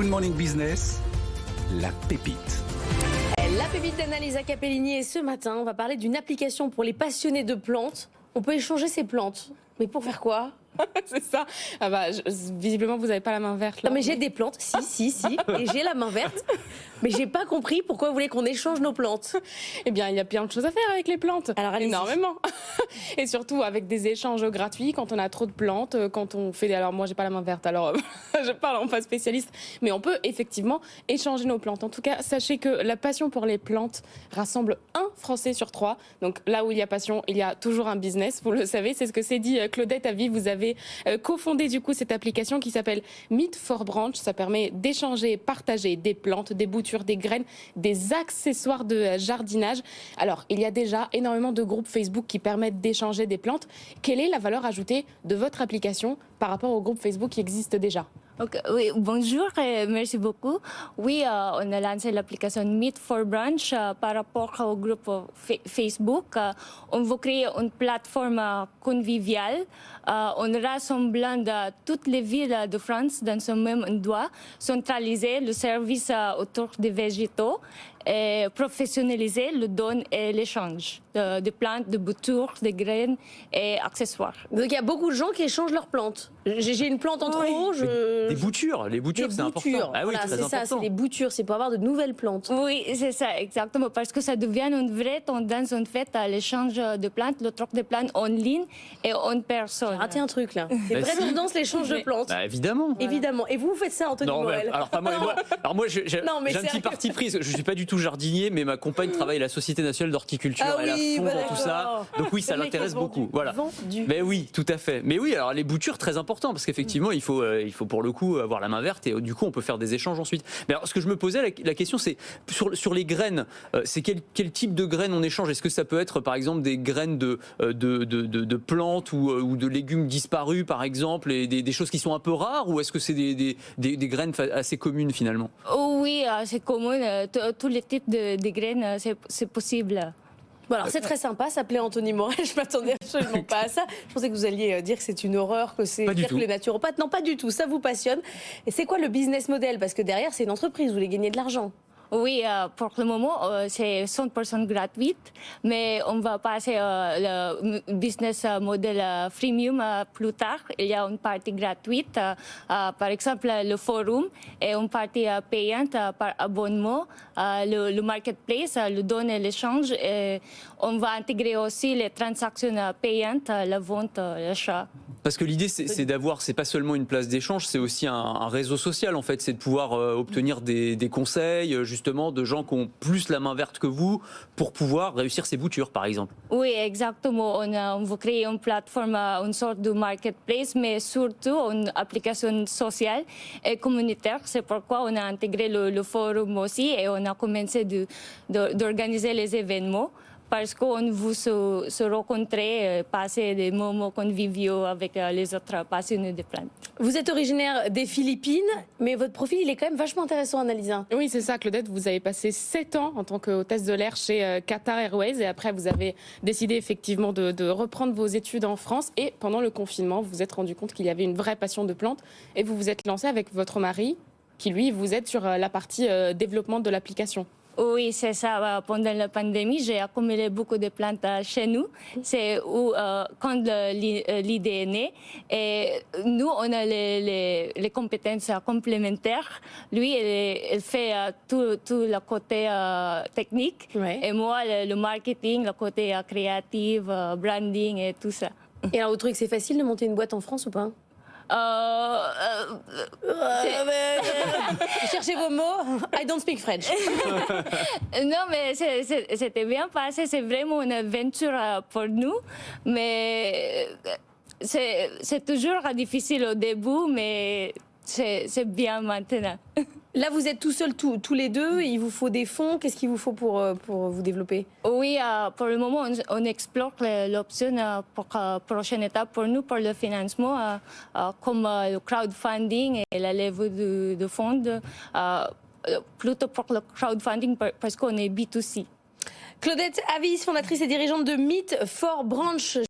Good Morning Business, la pépite. La pépite d'Annalisa Capellini, et ce matin, on va parler d'une application pour les passionnés de plantes. On peut échanger ses plantes. Mais pour faire quoi? C'est ça. Ah bah, visiblement, vous n'avez pas la main verte. Là. Non mais j'ai des plantes, si, et j'ai la main verte. Mais j'ai pas compris pourquoi vous voulez qu'on échange nos plantes. Eh bien, il y a plein de choses à faire avec les plantes. Alors, allez-y. Énormément. Et surtout avec des échanges gratuits quand on a trop de plantes, quand on fait... Alors moi, j'ai pas la main verte, alors je parle en pas spécialiste. Mais on peut effectivement échanger nos plantes. En tout cas, sachez que la passion pour les plantes rassemble un Français sur 3. Donc là où il y a passion, il y a toujours un business. Vous le savez, c'est ce que s'est dit Claudette Aviv. Vous avez cofondé du coup cette application qui s'appelle Meet for Branch. Ça permet d'échanger, partager des plantes, des boutures, des graines, des accessoires de jardinage. Alors, il y a déjà énormément de groupes Facebook qui permettent d'échanger des plantes. Quelle est la valeur ajoutée de votre application par rapport aux groupes Facebook qui existent déjà? Okay, oui, bonjour et merci beaucoup. Oui, on a lancé l'application Meet for Branch par rapport au groupe Facebook. On veut créer une plateforme conviviale en rassemblant toutes les villes de France dans ce même endroit, centraliser le service autour des végétaux et professionnaliser le don et l'échange de plantes, de boutures, de graines et accessoires. Donc il y a beaucoup de gens qui échangent leurs plantes. J'ai une plante en trop, Des boutures, les boutures, c'est important. Ah oui, voilà, c'est ça, c'est les boutures, c'est pour avoir de nouvelles plantes. Oui, c'est ça, exactement, parce que ça devient une vraie tendance en fait à l'échange de plantes, le troc de plantes en ligne et en personne. J'ai raté un truc là. C'est une vraie tendance l'échange de plantes. Bah, évidemment. Voilà. Évidemment. Et vous faites ça, Anthony Morel? Alors pas moi. Alors moi, j'ai un petit parti pris. Je suis pas du tout jardinier, mais ma compagne travaille à la Société nationale d'horticulture. Ah elle a oui, fond dans tout ça. Donc oui, ça l'intéresse beaucoup. Voilà. Mais oui, tout à fait. Mais oui, alors les boutures, très important, parce qu'effectivement, il faut pour le coup avoir la main verte et du coup, on peut faire des échanges ensuite. Mais alors, ce que je me posais, la question, c'est sur les graines. C'est quel type de graines on échange? Est-ce que ça peut être, par exemple, des graines de plantes ou de légumes disparus, par exemple, et des choses qui sont un peu rares, ou est-ce que c'est des graines assez communes finalement? Oui, c'est commun. Tous les types de graines, c'est possible. Bon alors c'est très sympa, ça plaît Anthony Morel, je m'attendais absolument pas à ça. Je pensais que vous alliez dire que c'est une horreur, que c'est pire que les naturopathes. Non, pas du tout, ça vous passionne. Et c'est quoi le business model? Parce que derrière, c'est une entreprise, vous voulez gagner de l'argent. Oui, pour le moment, c'est 100% gratuit, mais on va passer le business model freemium plus tard. Il y a une partie gratuite, par exemple le forum, et une partie payante par abonnement, le marketplace, le don et l'échange. On va intégrer aussi les transactions payantes, la vente, l'achat. Parce que l'idée, c'est d'avoir, c'est pas seulement une place d'échange, c'est aussi un réseau social en fait, c'est de pouvoir obtenir des conseils justement de gens qui ont plus la main verte que vous pour pouvoir réussir ces boutures par exemple. Oui, exactement. On veut créer une plateforme, une sorte de marketplace, mais surtout une application sociale et communautaire. C'est pourquoi on a intégré le forum aussi et on a commencé d'organiser les événements. Parce qu'on veut se rencontrer, passer des moments conviviaux avec les autres passionnés de plantes. Vous êtes originaire des Philippines, mais votre profil, il est quand même vachement intéressant, Annalisa. Oui, c'est ça, Claudette. Vous avez passé 7 ans en tant qu'hôtesse de l'air chez Qatar Airways. Et après, vous avez décidé effectivement de reprendre vos études en France. Et pendant le confinement, vous vous êtes rendu compte qu'il y avait une vraie passion de plantes. Et vous vous êtes lancé avec votre mari, qui lui, vous aide sur la partie développement de l'application. Oui, c'est ça. Pendant la pandémie, j'ai accumulé beaucoup de plantes chez nous. C'est où, quand l'idée est née. Et nous, on a les compétences complémentaires. Lui, il fait tout le côté technique. Ouais. Et moi, le marketing, le côté créatif, branding et tout ça. Et alors, vous trouvez que c'est facile de monter une boîte en France ou pas? Cherchez vos mots. I don't speak French. Non, mais c'était bien passé. C'est vraiment une aventure pour nous. Mais c'est toujours difficile au début, mais c'est bien maintenant. Là, vous êtes tout seuls, tous les deux. Il vous faut des fonds. Qu'est-ce qu'il vous faut pour vous développer? Oui, pour le moment, on explore l'option pour la prochaine étape pour nous, pour le financement, comme le crowdfunding et la levée de fonds. Plutôt pour le crowdfunding parce qu'on est B2C. Claudette Aviv, fondatrice et dirigeante de Meet for Branch.